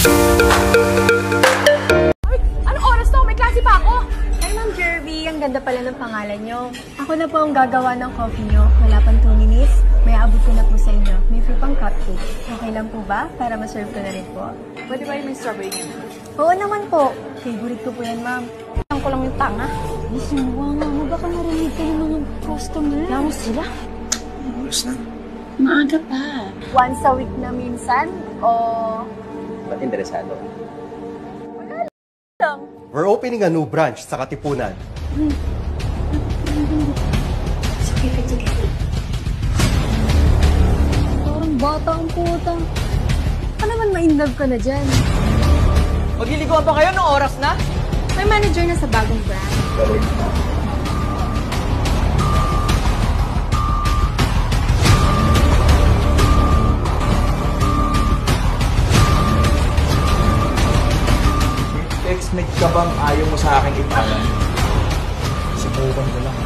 Ay, anong oras to? May klase pa ako. Hi, Ma'am Jervy. Ang ganda pala ng pangalan nyo. Ako na po ang gagawa ng coffee nyo. Wala pang 2 minutes. May abot ko na po sa inyo. May free pang cupcake. Okay lang po ba? Para ma-serve ko na rin po. Pwede ba yung may strawberry niya? Oo naman po. Favorite ko po yan, ma'am. Ang ko lang yung tanga. Isinuwa nga mo. Baka narinig ka ng mga customer. Lamos sila. Oras na. Maaga pa. Once a week na minsan? O... Ba't interesado? lang? We're opening a new branch sa Katipunan. Parang bata ang puta. Ano naman ma-inlove ka na dyan? Magliliguan pa kayo nung oras na? May manager na sa bagong brand. Ex-mate ka bang ayaw mo sa akin italan? Subukan ko lang.